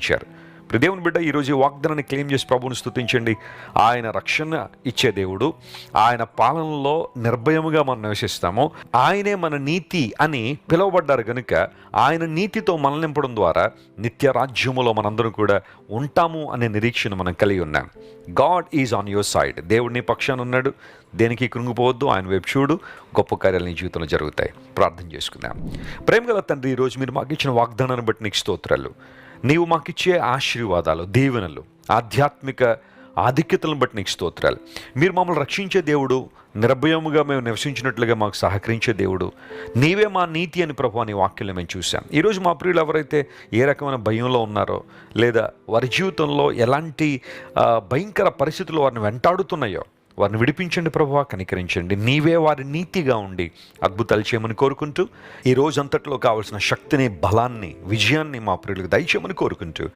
రక్షించారు. దేవుని బిడ్డ, ఈరోజు ఈ వాగ్దానాన్ని క్లెయిమ్ చేసి ప్రభువుని స్తుతించండి. ఆయన రక్షణ ఇచ్చే దేవుడు. ఆయన పాలనలో నిర్భయముగా మనం నివసిస్తాము. ఆయనే మన నీతి అని పిలువబడ్డారు కనుక ఆయన నీతితో మనల్ని నింపడం ద్వారా నిత్య రాజ్యములో మనందరం కూడా ఉంటాము అనే నిరీక్షణ మనం కలిగి ఉన్నాం. God is on your side. దేవుడు నీ పక్షాన ఉన్నాడు. దేనికి కృంగిపోవద్దు. ఆయన వైపు చూడు. గొప్ప కార్యాలు నీ జీవితంలో జరుగుతాయి. ప్రార్థన చేసుకుందాం. ప్రేమగల తండ్రి, ఈరోజు మీరు మాకు ఇచ్చిన వాగ్దానాన్ని బట్టి నీకు స్తోత్రాలు. నీవు మాకిచ్చే ఆశీర్వాదాలు, దీవెనలు, ఆధ్యాత్మిక ఆధిక్యతలను బట్టి నీకు స్తోత్రాలు. మీరు మమ్మల్ని రక్షించే దేవుడు, నిర్భయముగా మేము నివసించినట్లుగా మాకు సహకరించే దేవుడు, నీవే మా నీతి అని ప్రభువా నీ వాక్యంలో మేము చూసాం. ఈరోజు మా ప్రియులు ఎవరైతే ఏ రకమైన భయంలో ఉన్నారో, లేదా వారి జీవితంలో ఎలాంటి భయంకర పరిస్థితులు వారిని వెంటాడుతున్నాయో, వారిని విడిపించండి ప్రభువా, కనికరించండి. నీవే వారి నీతిగా ఉండి అద్భుతాలు చేయమని కోరుకుంటూ, ఈ రోజంతట్లో కావాల్సిన శక్తిని, బలాన్ని, విజయాన్ని మా ప్రియులకు దయచేయమని కోరుకుంటూ